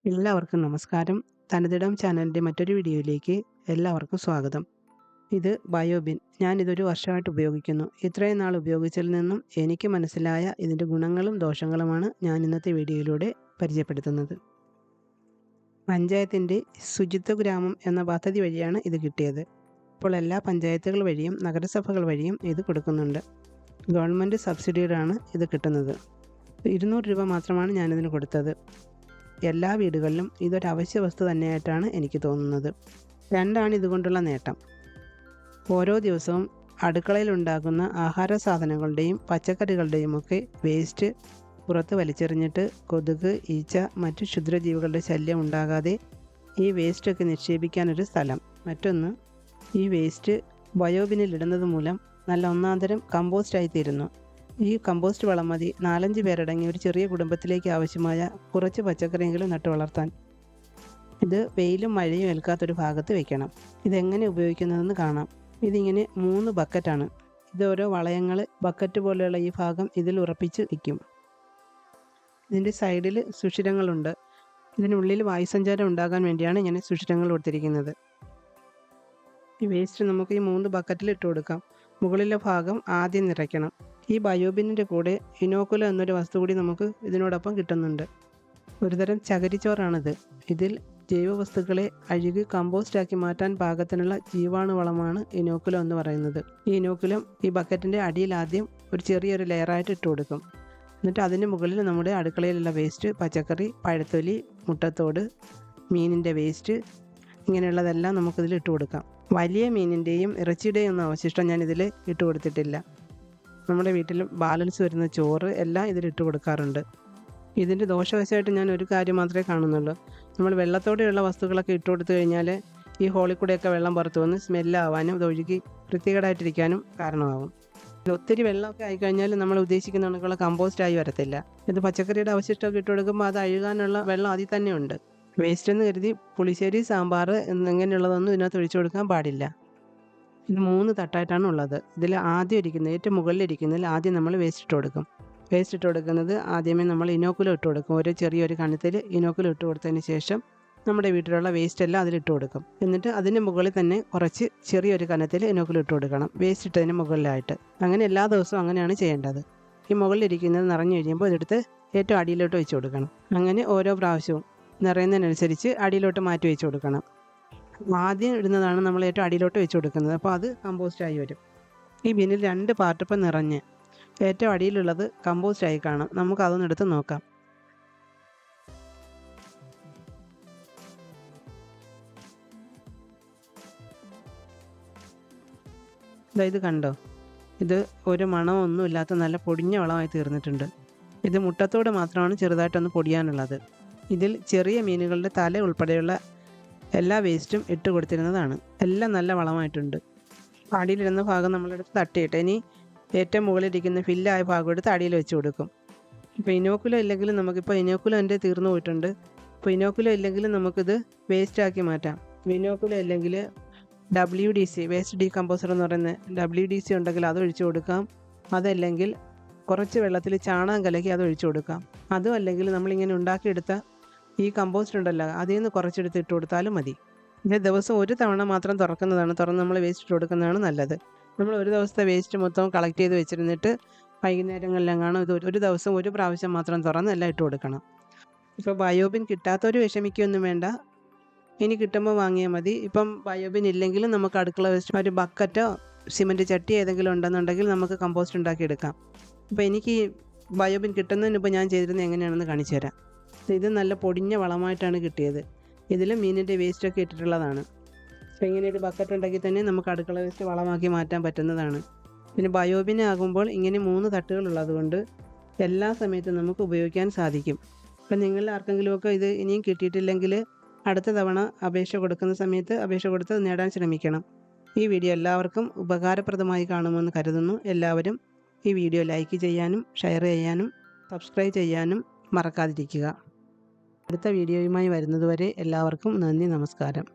എല്ലാവർക്കും നമസ്കാരം. തനതിടം ചാനലിൻ്റെ മറ്റൊരു വീഡിയോയിലേക്ക് എല്ലാവർക്കും സ്വാഗതം. ഇത് ബയോബിൻ. ഞാനിതൊരു വർഷമായിട്ട് ഉപയോഗിക്കുന്നു. ഇത്രയും നാൾ ഉപയോഗിച്ചതിൽ നിന്നും എനിക്ക് മനസ്സിലായ ഇതിൻ്റെ ഗുണങ്ങളും ദോഷങ്ങളുമാണ് ഞാൻ ഇന്നത്തെ വീഡിയോയിലൂടെ പരിചയപ്പെടുത്തുന്നത്. പഞ്ചായത്തിൻ്റെ ശുചിത്വ ഗ്രാമം എന്ന പദ്ധതി വഴിയാണ് ഇത് കിട്ടിയത്. ഇപ്പോൾ എല്ലാ പഞ്ചായത്തുകൾ വഴിയും നഗരസഭകൾ വഴിയും ഇത് കൊടുക്കുന്നുണ്ട്. ഗവൺമെൻറ് സബ്സിഡിയിലാണ് ഇത് കിട്ടുന്നത്. 200 രൂപ മാത്രമാണ് ഞാനിതിന് കൊടുത്തത്. എല്ലാ വീടുകളിലും ഇതൊരു അവശ്യ വസ്തു തന്നെയായിട്ടാണ് എനിക്ക് തോന്നുന്നത്. രണ്ടാണ് ഇതുകൊണ്ടുള്ള നേട്ടം. ഓരോ ദിവസവും അടുക്കളയിലുണ്ടാകുന്ന ആഹാര സാധനങ്ങളുടെയും പച്ചക്കറികളുടെയും ഒക്കെ വേസ്റ്റ് പുറത്ത് വലിച്ചെറിഞ്ഞിട്ട് കൊതുക്, ഈച്ച, മറ്റു ക്ഷുദ്രജീവികളുടെ ശല്യം ഉണ്ടാകാതെ ഈ വേസ്റ്റൊക്കെ നിക്ഷേപിക്കാനൊരു സ്ഥലം. മറ്റൊന്ന്, ഈ വേസ്റ്റ് ബയോബിനിൽ ഇടുന്നത് മൂലം നല്ല ഒന്നാന്തരം കമ്പോസ്റ്റായി തീരുന്നു. ഈ കമ്പോസ്റ്റ് വളം മതി 4-5 പേരടങ്ങിയ ഒരു ചെറിയ കുടുംബത്തിലേക്ക് ആവശ്യമായ കുറച്ച് പച്ചക്കറിയെങ്കിലും നട്ടു വളർത്താൻ. ഇത് വെയിലും മഴയും ഏൽക്കാത്തൊരു ഭാഗത്ത് വെക്കണം. ഇതെങ്ങനെ ഉപയോഗിക്കുന്നതെന്ന് കാണാം. ഇതിങ്ങനെ 3 ബക്കറ്റാണ്. ഇത് ഓരോ വളയങ്ങൾ ബക്കറ്റ് പോലെയുള്ള ഈ ഭാഗം ഇതിൽ ഉറപ്പിച്ച് വയ്ക്കും. ഇതിൻ്റെ സൈഡിൽ സുഷിരങ്ങളുണ്ട്. ഇതിനുള്ളിൽ വായുസഞ്ചാരം ഉണ്ടാകാൻ വേണ്ടിയാണ് ഇങ്ങനെ സുഷിരങ്ങൾ കൊടുത്തിരിക്കുന്നത്. ഈ വേസ്റ്റ് നമുക്ക് ഈ 3 ബക്കറ്റിൽ ഇട്ട് കൊടുക്കാം. മുകളിലെ ഭാഗം ആദ്യം നിറയ്ക്കണം. ഈ ബയോബിനിൻ്റെ കൂടെ ഇനോക്കുലം എന്നൊരു വസ്തു കൂടി നമുക്ക് ഇതിനോടൊപ്പം കിട്ടുന്നുണ്ട്. ഒരുതരം ചകിരിച്ചോറാണിത്. ഇതിൽ ജൈവവസ്തുക്കളെ അഴുകി കമ്പോസ്റ്റാക്കി മാറ്റാൻ പാകത്തിനുള്ള ജീവാണുവളമാണ് ഇനോക്കുലം എന്ന് പറയുന്നത്. ഈ ഇനോക്കുലം ഈ ബക്കറ്റിൻ്റെ അടിയിൽ ആദ്യം ഒരു ചെറിയൊരു ലെയറായിട്ട് ഇട്ട് കൊടുക്കും. എന്നിട്ട് അതിന് മുകളിൽ നമ്മുടെ അടുക്കളയിലുള്ള വേസ്റ്റ്, പച്ചക്കറി, പഴത്തൊലി, മുട്ടത്തോട്, മീനിൻ്റെ വേസ്റ്റ്, ഇങ്ങനെയുള്ളതെല്ലാം നമുക്കിതിൽ ഇട്ട് കൊടുക്കാം. വലിയ മീനിൻ്റെയും ഇറച്ചിയുടെയും ഒന്നും അവശിഷ്ടം ഞാനിതിൽ ഇട്ട് കൊടുത്തിട്ടില്ല. നമ്മുടെ വീട്ടിൽ ബാലൻസ് വരുന്ന ചോറ് എല്ലാം ഇതിലിട്ട് കൊടുക്കാറുണ്ട്. ഇതിൻ്റെ ദോഷവശമായിട്ട് ഞാൻ ഒരു കാര്യം മാത്രമേ കാണുന്നുള്ളൂ. നമ്മൾ വെള്ളത്തോടെയുള്ള വസ്തുക്കളൊക്കെ ഇട്ട് കൊടുത്തു കഴിഞ്ഞാൽ ഈ ഹോളിൽ കൂടെയൊക്കെ വെള്ളം പുറത്തു വന്ന് സ്മെല്ലാവാനും ഇതൊഴുകി വൃത്തികേടായിട്ടിരിക്കാനും കാരണമാകും. ഒത്തിരി വെള്ളമൊക്കെ ആയിക്കഴിഞ്ഞാൽ നമ്മൾ ഉദ്ദേശിക്കുന്ന കണക്കുള്ള കമ്പോസ്റ്റായി വരത്തില്ല. ഇത് പച്ചക്കറിയുടെ അവശിഷ്ടമൊക്കെ ഇട്ട് കൊടുക്കുമ്പോൾ അത് അഴുകാനുള്ള വെള്ളം അതിൽ തന്നെ ഉണ്ട്. വേസ്റ്റ് എന്ന് കരുതി പുളിശ്ശേരി, സാമ്പാർ എന്നിങ്ങനെയുള്ളതൊന്നും ഇതിനകത്ത് ഒഴിച്ചു കൊടുക്കാൻ പാടില്ല. ഇത് 3 തട്ടായിട്ടാണ് ഉള്ളത്. ഇതിൽ ആദ്യം ഇരിക്കുന്നത്, ഏറ്റവും മുകളിലിരിക്കുന്നതിൽ ആദ്യം നമ്മൾ വേസ്റ്റ് ഇട്ട് കൊടുക്കും. വേസ്റ്റ് ഇട്ട് കൊടുക്കുന്നത് ആദ്യമേ നമ്മൾ ഇനോക്കുലം ഇട്ട് കൊടുക്കും. ഒരു ചെറിയൊരു കണത്തിൽ ഇനോക്കുലം ഇട്ട് കൊടുത്തതിന് ശേഷം നമ്മുടെ വീട്ടിലുള്ള വേസ്റ്റ് എല്ലാം അതിലിട്ട് കൊടുക്കും. എന്നിട്ട് അതിന് മുകളിൽ തന്നെ കുറച്ച് ചെറിയൊരു കനത്തിൽ ഇനോക്കുലം ഇട്ട് കൊടുക്കണം, വേസ്റ്റ് ഇട്ടതിന് മുകളിലായിട്ട്. അങ്ങനെ എല്ലാ ദിവസവും അങ്ങനെയാണ് ചെയ്യേണ്ടത്. ഈ മുകളിലിരിക്കുന്നത് നിറഞ്ഞു കഴിയുമ്പോൾ ഇതെടുത്ത് ഏറ്റവും അടിയിലോട്ട് വെച്ച് കൊടുക്കണം. അങ്ങനെ ഓരോ പ്രാവശ്യവും നിറയുന്നതിനനുസരിച്ച് അടിയിലോട്ട് മാറ്റി വെച്ച് കൊടുക്കണം. ആദ്യം ഇടുന്നതാണ് നമ്മൾ ഏറ്റവും അടിയിലോട്ട് വെച്ച് കൊടുക്കുന്നത്. അപ്പോൾ അത് കമ്പോസ്റ്റായി വരും. ഈ ബിന്നിൽ 2 പാർട്ടിപ്പം നിറഞ്ഞ് ഏറ്റവും അടിയിലുള്ളത് കമ്പോസ്റ്റായി കാണും. നമുക്ക് അതൊന്ന് എടുത്ത് നോക്കാം. ഇത് കണ്ടോ? ഇത് ഒരു മണമൊന്നുമില്ലാത്ത നല്ല പൊടിഞ്ഞ വളമായി തീർന്നിട്ടുണ്ട്. ഇത് മുട്ടത്തോട് മാത്രമാണ് ചെറുതായിട്ടൊന്ന് പൊടിയാനുള്ളത്. ഇതിൽ ചെറിയ മീനുകളുടെ തല ഉൾപ്പെടെയുള്ള എല്ലാ വേസ്റ്റും ഇട്ട് കൊടുത്തിരുന്നതാണ്. എല്ലാം നല്ല വളമായിട്ടുണ്ട്. അടിയിലിരുന്ന ഭാഗം നമ്മളെടുത്ത് തട്ടിയിട്ട് ഇനി ഏറ്റവും മുകളിലിരിക്കുന്ന ഫില്ലായ ഭാഗം എടുത്ത് അടിയിൽ വെച്ച് കൊടുക്കും. ഇപ്പോൾ ഇനോക്കുലം ഇല്ലെങ്കിലും നമുക്കിപ്പോൾ ഇനോക്കുലം എൻ്റെ തീർന്നു പോയിട്ടുണ്ട്. ഇപ്പോൾ ഇനോക്കുലം ഇല്ലെങ്കിലും നമുക്കിത് വേസ്റ്റാക്കി മാറ്റാം. ഇനോക്കുലം ഇല്ലെങ്കിൽ WDC, വേസ്റ്റ് ഡീകമ്പോസർ എന്ന് പറയുന്ന WDC ഉണ്ടെങ്കിൽ അത് ഒഴിച്ചു കൊടുക്കാം. അതല്ലെങ്കിൽ കുറച്ച് വെള്ളത്തിൽ ചാണകം കലക്കി അത് ഒഴിച്ചു കൊടുക്കാം. അതും അല്ലെങ്കിൽ നമ്മളിങ്ങനെ ഉണ്ടാക്കിയെടുത്ത ഈ കമ്പോസ്റ്റ് ഉണ്ടല്ലോ, അതിൽ നിന്ന് കുറച്ചെടുത്ത് ഇട്ട് കൊടുത്താലും മതി. ഇത് ദിവസം ഒരു തവണ മാത്രം തുറന്ന് നമ്മൾ വേസ്റ്റ് ഇട്ട് കൊടുക്കുന്നതാണ് നല്ലത്. നമ്മൾ ഒരു ദിവസത്തെ വേസ്റ്റ് മൊത്തം കളക്ട് ചെയ്ത് വെച്ചിരുന്നിട്ട് വൈകുന്നേരങ്ങളിലും കാണും ഇത് ഒരു ദിവസം ഒരു പ്രാവശ്യം മാത്രം തുറന്ന് എല്ലാം ഇട്ട് കൊടുക്കണം. ഇപ്പോൾ ബയോബിൻ കിട്ടാത്തവർ വിഷമിക്കുകയൊന്നും വേണ്ട. ഇനി കിട്ടുമ്പോൾ വാങ്ങിയാൽ മതി. ഇപ്പം ബയോബിൻ ഇല്ലെങ്കിലും നമുക്ക് അടുക്കള വേസ്റ്റ് ഒരു ബക്കറ്റോ സിമൻറ്റ് ചട്ടി ഏതെങ്കിലും ഉണ്ടെന്നുണ്ടെങ്കിൽ നമുക്ക് കമ്പോസ്റ്റ് ഉണ്ടാക്കിയെടുക്കാം. അപ്പോൾ എനിക്ക് ഈ ബയോബിൻ കിട്ടുന്നതിന് ഇപ്പോൾ ഞാൻ ചെയ്തിരുന്നത് എങ്ങനെയാണെന്ന് കാണിച്ചു തരാം. ഇത് നല്ല പൊടിഞ്ഞ വളമായിട്ടാണ് കിട്ടിയത്. ഇതിൽ മീനിൻ്റെ വേസ്റ്റൊക്കെ ഇട്ടിട്ടുള്ളതാണ്. അപ്പോൾ ഇങ്ങനെ ഒരു ബക്കറ്റ് ഉണ്ടെങ്കിൽ തന്നെ നമുക്ക് അടുക്കള വേസ്റ്റ് വളമാക്കി മാറ്റാൻ പറ്റുന്നതാണ്. പിന്നെ ബയോബിൻ ആകുമ്പോൾ ഇങ്ങനെ 3 തട്ടുകളുള്ളത് കൊണ്ട് എല്ലാ സമയത്തും നമുക്ക് ഉപയോഗിക്കാൻ സാധിക്കും. അപ്പം നിങ്ങളിൽ ആർക്കെങ്കിലുമൊക്കെ ഇത് ഇനിയും കിട്ടിയിട്ടില്ലെങ്കിൽ അടുത്ത തവണ അപേക്ഷ കൊടുക്കുന്ന സമയത്ത് അപേക്ഷ കൊടുത്ത് നേടാൻ ശ്രമിക്കണം. ഈ വീഡിയോ എല്ലാവർക്കും ഉപകാരപ്രദമായി കാണുമെന്ന് കരുതുന്നു. എല്ലാവരും ഈ വീഡിയോ ലൈക്ക് ചെയ്യാനും ഷെയർ ചെയ്യാനും സബ്സ്ക്രൈബ് ചെയ്യാനും മറക്കാതിരിക്കുക. അടുത്ത വീഡിയോയുമായി വരുന്നതുവരെ എല്ലാവർക്കും നന്ദി, നമസ്കാരം.